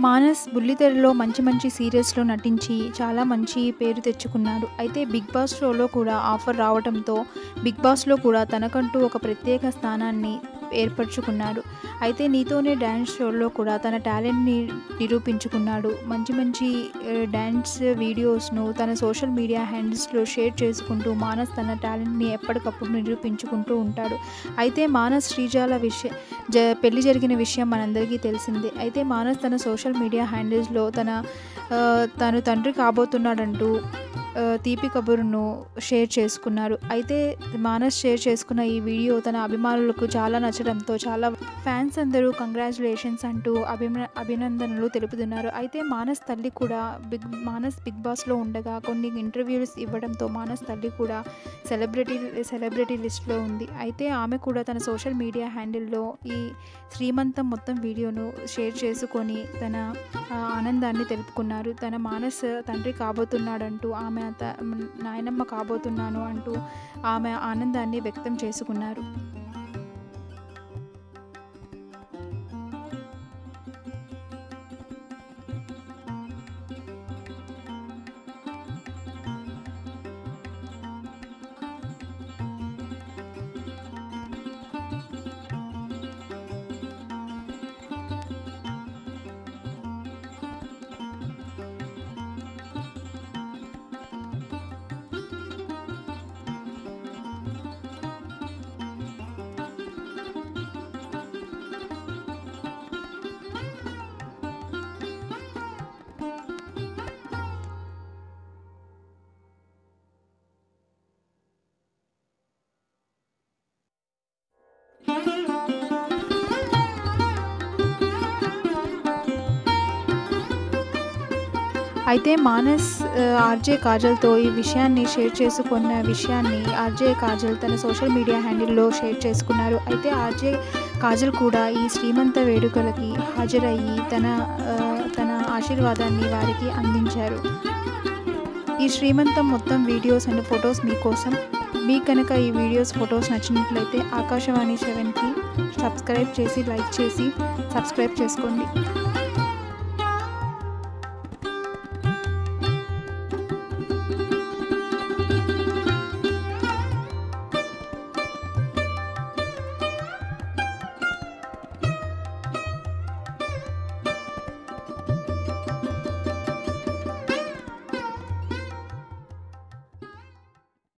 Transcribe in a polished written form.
మానస్ బుల్లితెరలో మంచి మంచి సీరియల్స్‌లో నటించి చాలా మంచి పేరు తెచ్చుకున్నాడు. అయితే 'బిగ్ బాస్' షోలో కూడా ఆఫర్ రావడంతో 'బిగ్ బాస్'లో కూడా తనకంటూ ఒక ప్రత్యేక స్థానాన్ని ఏర్పరచుకున్నాడు. అయితే 'నీతోనే డాన్స్' షోలో కూడా తన టాలెంట్‌ని నిరూపించుకున్నాడు. మంచి మంచి డాన్స్ వీడియోస్‌ను తన సోషల్ మీడియా హ్యాండిల్స్‌లో షేర్ చేసుకుంటూ మానస్ తన టాలెంట్‌ని ఎప్పటికప్పుడు నిరూపించుకుంటూ ఉంటాడు. అయితే మానస్ శ్రీజాల పెళ్లి జరిగిన విషయం మనందరికీ తెలిసిందే. అయితే మానస్ తన సోషల్ మీడియా హ్యాండిల్స్‌లో తను తండ్రి కాబోతున్నాడంటూ తీపి కబురును షేర్ చేసుకున్నారు. అయితే మానస్ షేర్ చేసుకున్న ఈ వీడియో తన అభిమానులకు చాలా నచ్చడంతో చాలా ఫ్యాన్స్ అందరూ కంగ్రాచ్యులేషన్స్ అంటూ అభినందనలు తెలుపుతున్నారు. అయితే మానస్ తల్లి కూడా మానస్ బిగ్ బాస్‌లో ఉండగా కొన్ని ఇంటర్వ్యూస్ ఇవ్వడంతో మానస్ తల్లి కూడా సెలబ్రిటీ లిస్ట్‌లో ఉంది. అయితే ఆమె కూడా తన సోషల్ మీడియా హ్యాండిల్‌లో ఈ శ్రీమంతం మొత్తం వీడియోను షేర్ చేసుకొని తన ఆనందాన్ని తెలుపుకున్నారు. తన మానస్ తండ్రి కాబోతున్నాడంటూ, ఆమె నాయనమ్మ కాబోతున్నాను అంటూ ఆమె ఆనందాన్ని వ్యక్తం చేసుకున్నారు. అయితే మానస్ ఆర్జే కాజల్‌తో ఈ విషయాన్ని షేర్ చేసుకున్న విషయాన్ని ఆర్జే కాజల్ తన సోషల్ మీడియా హ్యాండిల్‌లో షేర్ చేసుకున్నారు. అయితే ఆర్జే కాజల్ కూడా ఈ శ్రీమంత వేడుకలకి హాజరయ్యి తన ఆశీర్వాదాన్ని వారికి అందించారు. ఈ శ్రీమంతం మొత్తం వీడియోస్ అండ్ ఫొటోస్ మీకోసం. మీకు కనుక ఈ వీడియోస్, ఫొటోస్ నచ్చినట్లయితే ఆకాశవాణి 7కి సబ్స్క్రైబ్ చేసి, లైక్ చేసి, సబ్స్క్రైబ్ చేసుకోండి.